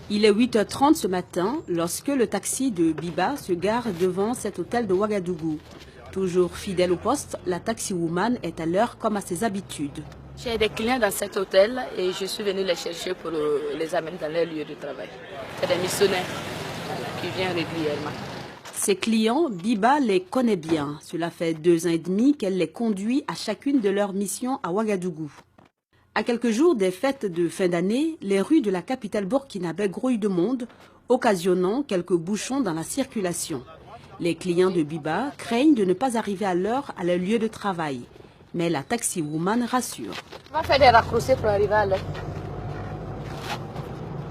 Il est 8h30 ce matin lorsque le taxi de Biba se gare devant cet hôtel de Ouagadougou. Toujours fidèle au poste, la taxiwoman est à l'heure comme à ses habitudes. J'ai des clients dans cet hôtel et je suis venue les chercher pour les amener dans leur lieu de travail. C'est des missionnaires qui viennent régulièrement. Ses clients, Biba les connaît bien. Cela fait 2 ans et demi qu'elle les conduit à chacune de leurs missions à Ouagadougou. À quelques jours des fêtes de fin d'année, les rues de la capitale burkinabé grouillent de monde, occasionnant quelques bouchons dans la circulation. Les clients de Biba craignent de ne pas arriver à l'heure à leur lieu de travail. Mais la taxiwoman rassure. On va faire des raccourcis pour arriver à l'heure.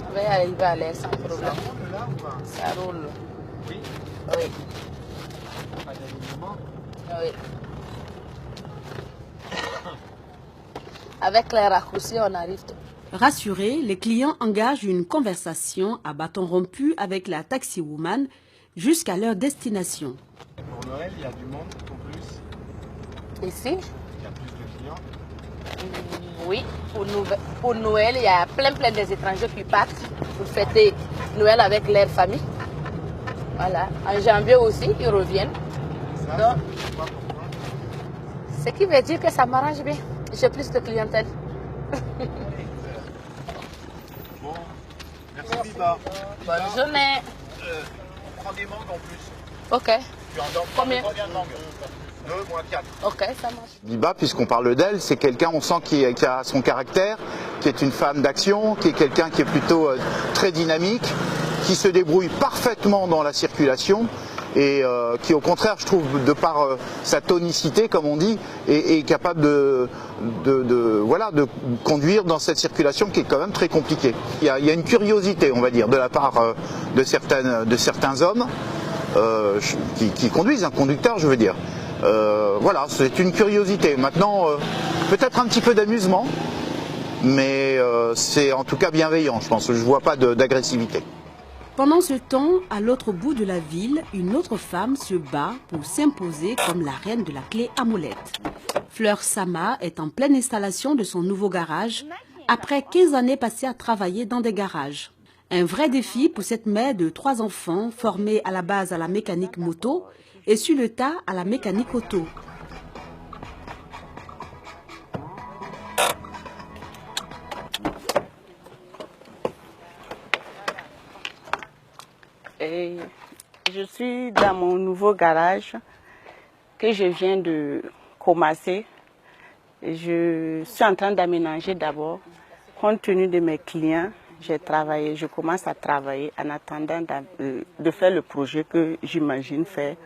On va arriver à l'heure sans problème. Ça roule là ou pas? Ça roule. Oui. Oui. Pas d'alignement? Oui. Avec les raccourcis, on arrive. Rassurés, les clients engagent une conversation à bâton rompu avec la taxiwoman jusqu'à leur destination. Pour Noël, il y a du monde en plus. Ici? Il y a plus de clients. Oui, pour Noël, il y a plein des étrangers qui partent pour fêter Noël avec leur famille. Voilà. En janvier aussi, ils reviennent. Ça, donc, ce qui veut dire que ça m'arrange bien. J'ai plus de clientèle. Bon, merci Biba. Bonne journée. On prend des mangues en plus. Ok. Tu en donnes Combien? Combien de mangues? 2, moi 4. Ok, ça marche. Biba, puisqu'on parle d'elle, c'est quelqu'un, on sent, qui a son caractère, qui est une femme d'action, qui est quelqu'un qui est plutôt très dynamique, qui se débrouille parfaitement dans la circulation et qui, au contraire, je trouve, de par sa tonicité, comme on dit, est capable de conduire dans cette circulation qui est quand même très compliquée. Il y a une curiosité, on va dire, de la part de certains hommes qui conduisent, un conducteur, je veux dire. Voilà, c'est une curiosité. Maintenant, peut-être un petit peu d'amusement, mais c'est en tout cas bienveillant, je pense. Je ne vois pas d'agressivité. Pendant ce temps, à l'autre bout de la ville, une autre femme se bat pour s'imposer comme la reine de la clé à molette. Fleur Sama est en pleine installation de son nouveau garage, après 15 années passées à travailler dans des garages. Un vrai défi pour cette mère de 3 enfants, formée à la base à la mécanique moto et sur le tas à la mécanique auto. Et je suis dans mon nouveau garage que je viens de commencer. Je suis en train d'aménager d'abord. Compte tenu de mes clients, je commence à travailler en attendant de faire le projet que j'imagine faire.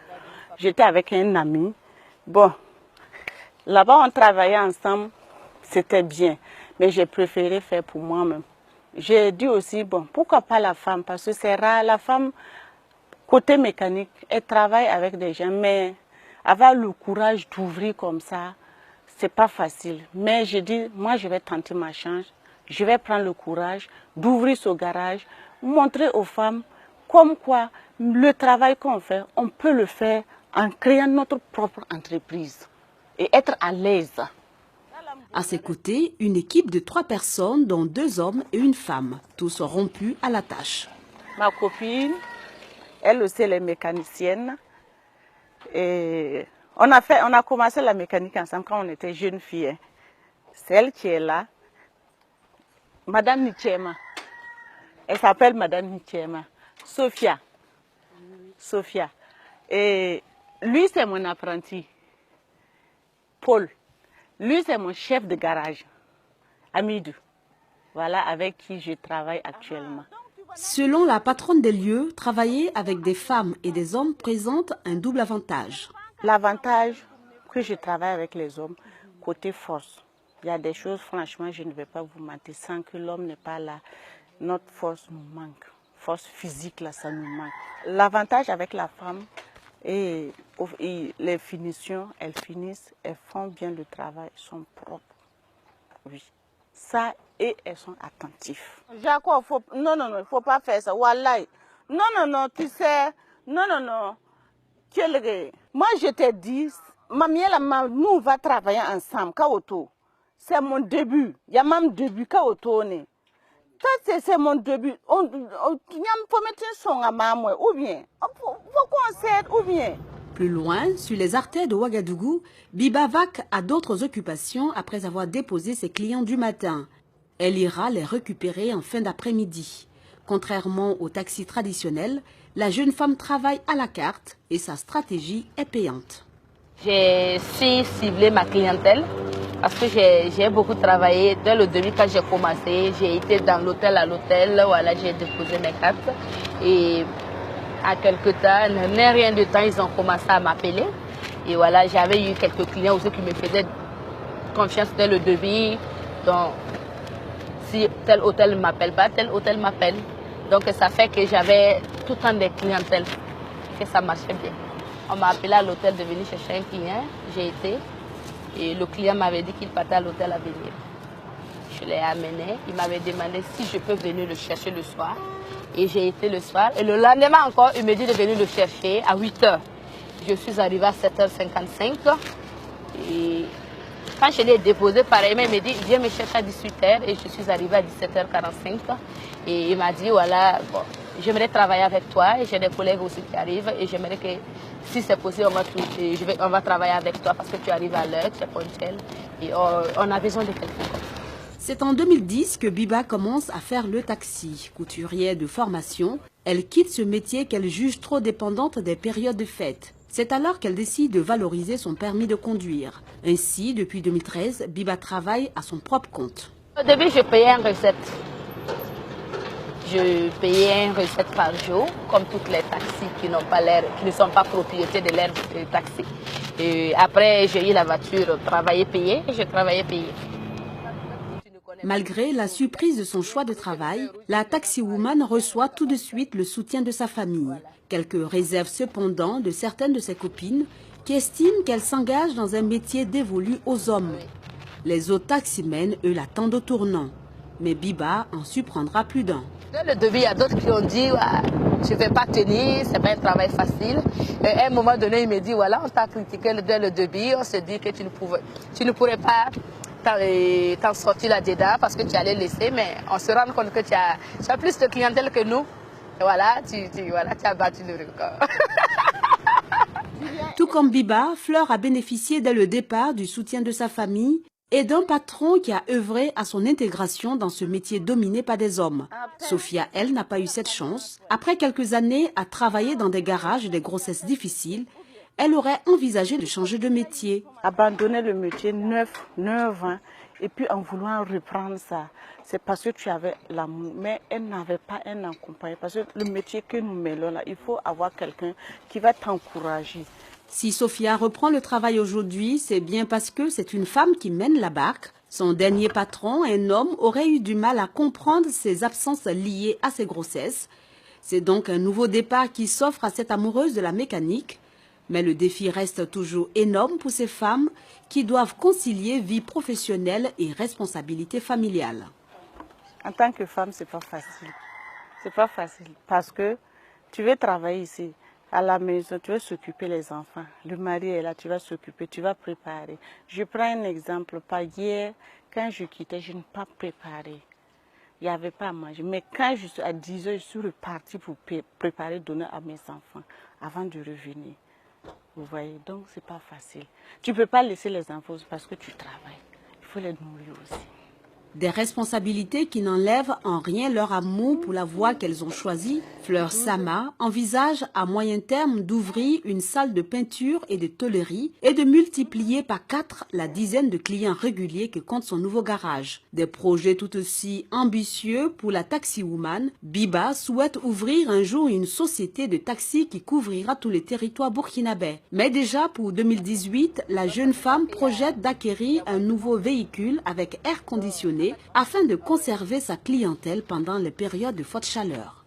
J'étais avec un ami. Bon, là-bas on travaillait ensemble, c'était bien, mais j'ai préféré faire pour moi-même. J'ai dit aussi, bon, pourquoi pas la femme, parce que c'est rare, la femme, côté mécanique, elle travaille avec des gens, mais avoir le courage d'ouvrir comme ça, c'est pas facile. Mais j'ai dit, moi je vais tenter ma chance, je vais prendre le courage d'ouvrir ce garage, montrer aux femmes comme quoi le travail qu'on fait, on peut le faire en créant notre propre entreprise et être à l'aise. À ses côtés, une équipe de 3 personnes, dont 2 hommes et une femme, tous rompus à la tâche. Ma copine, elle aussi, elle est mécanicienne. Et on a commencé la mécanique ensemble quand on était jeunes filles. C'est elle qui est là. Madame Nichema. Elle s'appelle Madame Nichema. Sophia. Sophia. Et lui, c'est mon apprenti. Paul. Lui, c'est mon chef de garage, Amidou. Voilà avec qui je travaille actuellement. Selon la patronne des lieux, travailler avec des femmes et des hommes présente un double avantage. L'avantage que je travaille avec les hommes, côté force. Il y a des choses, franchement, je ne vais pas vous mentir, sans que l'homme n'est pas là, notre force nous manque. Force physique, là, ça nous manque. L'avantage avec la femme, et les finitions, elles finissent, elles font bien le travail, elles sont propres. Oui. Ça, et elles sont attentives. Jacob, non, il ne faut pas faire ça. Wallahi. Non, tu sais. Non. Moi, je t'ai dit, nous, on va travailler ensemble. C'est mon début. Il y a même début. Ça, c'est mon début. On peut mettre son à maman, ou bien, faut qu'on s'aide, ou bien. Plus loin, sur les artères de Ouagadougou, Biba vaque a d'autres occupations après avoir déposé ses clients du matin. Elle ira les récupérer en fin d'après-midi. Contrairement au taxi traditionnel, la jeune femme travaille à la carte et sa stratégie est payante. J'ai su cibler ma clientèle parce que j'ai beaucoup travaillé. Dès le début, quand j'ai commencé, j'ai été dans l'hôtel à l'hôtel, voilà, j'ai déposé mes cartes. Et à quelque temps, rien de temps, ils ont commencé à m'appeler. Et voilà, j'avais eu quelques clients aussi qui me faisaient confiance dès le début. Donc, si tel hôtel ne m'appelle pas, tel hôtel m'appelle. Donc, ça fait que j'avais tout le temps des clientèles, que ça marchait bien. On m'a appelé à l'hôtel de venir chercher un client, j'ai été. Et le client m'avait dit qu'il partait à l'hôtel à venir. Je l'ai amené, il m'avait demandé si je peux venir le chercher le soir. Et j'ai été le soir. Et le lendemain encore, il me dit de venir le chercher à 8 h. Je suis arrivée à 7h55. Et quand je l'ai déposé, pareillement, il m'a dit viens me chercher à 18 h. Et je suis arrivée à 17h45. Et il m'a dit voilà, bon, j'aimerais travailler avec toi. Et j'ai des collègues aussi qui arrivent. Et j'aimerais que, si c'est possible, on va travailler avec toi parce que tu arrives à l'heure, tu es ponctuel. Et on a besoin de quelqu'un comme ça. C'est en 2010 que Biba commence à faire le taxi. Couturière de formation, elle quitte ce métier qu'elle juge trop dépendante des périodes de fête. C'est alors qu'elle décide de valoriser son permis de conduire. Ainsi, depuis 2013, Biba travaille à son propre compte. Au début, je payais une recette. Je payais une recette par jour, comme toutes les taxis qui ne sont pas propriétés de l'air de taxi. Et après, j'ai eu la voiture, travailler payé, et je travaillais payé. Malgré la surprise de son choix de travail, la taxiwoman reçoit tout de suite le soutien de sa famille. Quelques réserves cependant de certaines de ses copines qui estiment qu'elle s'engage dans un métier dévolu aux hommes. Les autres taximens, eux, l'attendent au tournant. Mais Biba en surprendra plus d'un. Dès le début, il y a d'autres qui ont dit je ne vais pas tenir, ce n'est pas un travail facile. Et à un moment donné, il me dit voilà, on t'a critiqué dès le début, on se dit que tu ne pourrais pas t'en sortir là-dedans parce que tu allais laisser, mais on se rend compte que tu as plus de clientèle que nous. Et voilà, tu as battu le record. Tout comme Biba, Fleur a bénéficié dès le départ du soutien de sa famille et d'un patron qui a œuvré à son intégration dans ce métier dominé par des hommes. Sophia, elle, n'a pas eu cette chance. Après quelques années à travailler dans des garages et des grossesses difficiles, elle aurait envisagé de changer de métier. Abandonner le métier 9 ans et puis en vouloir reprendre ça, c'est parce que tu avais l'amour. Mais elle n'avait pas un accompagnement. Parce que le métier que nous mêlons là, il faut avoir quelqu'un qui va t'encourager. Si Sophia reprend le travail aujourd'hui, c'est bien parce que c'est une femme qui mène la barque. Son dernier patron, un homme, aurait eu du mal à comprendre ses absences liées à ses grossesses. C'est donc un nouveau départ qui s'offre à cette amoureuse de la mécanique. Mais le défi reste toujours énorme pour ces femmes qui doivent concilier vie professionnelle et responsabilité familiale. En tant que femme, c'est pas facile. C'est pas facile parce que tu veux travailler ici. À la maison, tu vas s'occuper des enfants. Le mari est là, tu vas s'occuper, tu vas préparer. Je prends un exemple. Pas hier, quand je quittais, je n'ai pas préparé. Il n'y avait pas à manger. Mais quand je suis à 10 h, je suis repartie pour préparer, donner à mes enfants avant de revenir. Vous voyez, donc c'est pas facile. Tu ne peux pas laisser les enfants parce que tu travailles. Il faut les nourrir aussi. Des responsabilités qui n'enlèvent en rien leur amour pour la voie qu'elles ont choisie. Fleur Sama envisage à moyen terme d'ouvrir une salle de peinture et de tôlerie et de multiplier par 4 la dizaine de clients réguliers que compte son nouveau garage. Des projets tout aussi ambitieux pour la taxiwoman. Biba souhaite ouvrir un jour une société de taxi qui couvrira tous les territoires burkinabais. Mais déjà pour 2018, la jeune femme projette d'acquérir un nouveau véhicule avec air conditionné afin de conserver sa clientèle pendant les périodes de forte chaleur.